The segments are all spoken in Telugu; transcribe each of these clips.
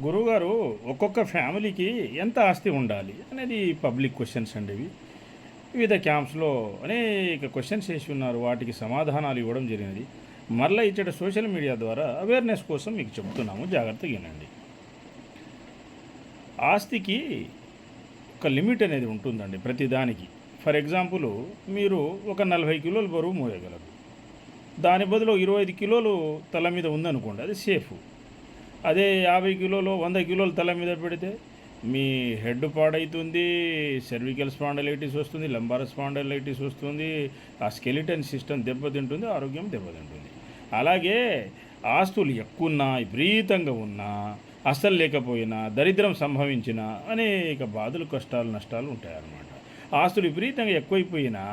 గురువుగారు, ఒక్కొక్క ఫ్యామిలీకి ఎంత ఆస్తి ఉండాలి అనేది పబ్లిక్ క్వశ్చన్స్ అండి ఇవి. వివిధ క్యాంప్స్లో అనేక క్వశ్చన్స్ వేసి ఉన్నారు. వాటికి సమాధానాలు ఇవ్వడం జరిగినది. మరలా ఇచ్చట సోషల్ మీడియా ద్వారా అవేర్నెస్ కోసం మీకు చెప్తున్నాము, జాగ్రత్తగా వినండి. ఆస్తికి ఒక లిమిట్ అనేది ఉంటుందండి ప్రతిదానికి. ఫర్ ఎగ్జాంపుల్, మీరు ఒక 40 కిలోలు బరువు మోయగలరు. దాని బదులు 25 కిలోలు తల మీద ఉందనుకోండి, అది సేఫ్. అదే 50 కిలోలు 100 కిలోలు తల మీద పెడితే మీ హెడ్ పాడవుతుంది, సెర్వికల్ స్పాండలైటిస్ వస్తుంది, లంబార్ స్పాండలైటిస్ వస్తుంది, ఆ స్కెలిటన్ సిస్టమ్ దెబ్బతింటుంది, ఆరోగ్యం దెబ్బతింటుంది. అలాగే ఆస్తులు ఎక్కువన్నా, విపరీతంగా ఉన్నా, అస్సలు లేకపోయినా, దరిద్రం సంభవించినా అనేక బాధలు, కష్టాలు, నష్టాలు ఉంటాయన్నమాట. ఆస్తులు విపరీతంగా ఎక్కువైపోయినా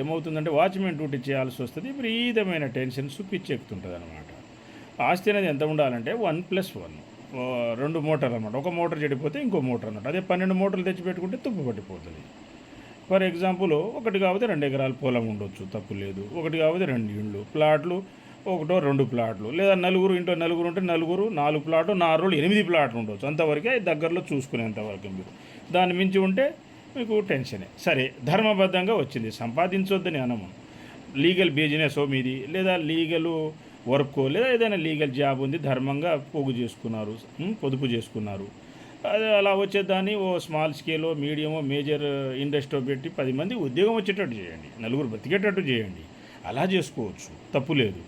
ఏమవుతుందంటే వాచ్మెన్ డ్యూటీ చేయాల్సి వస్తుంది, విపరీతమైన టెన్షన్స్ పిచ్చెక్కుతుంటుంది అనమాట. ఆస్తి అనేది ఎంత ఉండాలంటే 1+1, 2 మోటార్లు అనమాట. ఒక మోటార్ చెడిపోతే ఇంకో మోటార్ అన్నమాట. అదే 12 మోటార్లు తెచ్చిపెట్టుకుంటే తుప్పు పట్టిపోతుంది. ఫర్ ఎగ్జాంపుల్, ఒకటి కాకపోతే 2 ఎకరాల పొలం ఉండొచ్చు, తప్పు లేదు. ఒకటి కాకపోతే 2 ఇళ్ళు, ప్లాట్లు, 1-2 ప్లాట్లు, లేదా ఇంట్లో నలుగురు ఉంటే 4 ప్లాట్లు, 4 8 ప్లాట్లు ఉండొచ్చు. అంతవరకే దగ్గరలో చూసుకునేంతవరకు మీరు. దాన్ని మించి ఉంటే మీకు టెన్షనే. సరే, ధర్మబద్ధంగా వచ్చింది, సంపాదించొద్దని అనము. లీగల్ బిజినెస్ మీది, లేదా లీగల్ వర్క్, లేదా ఏదైనా లీగల్ జాబ్ ఉంది, ధర్మంగా పొదుపు చేసుకున్నారు. అదే అలా వచ్చేదాన్ని ఓ స్మాల్ స్కేలో, మీడియమో, మేజర్ ఇండస్ట్రీలో పెట్టి 10 మంది ఉద్యోగం వచ్చేటట్టు చేయండి, నలుగురు బతికేటట్టు చేయండి. అలా చేసుకోవచ్చు, తప్పు లేదు.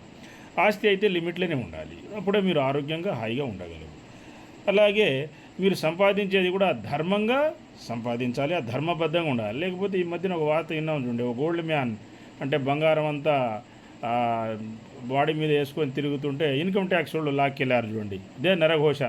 ఆస్తి అయితే లిమిట్లోనే ఉండాలి, అప్పుడే మీరు ఆరోగ్యంగా హాయిగా ఉండగలరు. అలాగే మీరు సంపాదించేది కూడా ధర్మంగా సంపాదించాలి, ఆ ధర్మబద్ధంగా ఉండాలి. లేకపోతే ఈ మధ్యన ఒక వార్త విన్నాం చూడండి, ఒక గోల్డ్ మ్యాన్ అంటే బంగారం అంతా బాడీ మీద వేసుకొని తిరుగుతుంటే ఇన్కమ్ ట్యాక్స్ వాళ్ళు లాక్కెళ్ళారు చూడండి. ఇదే నరఘోష.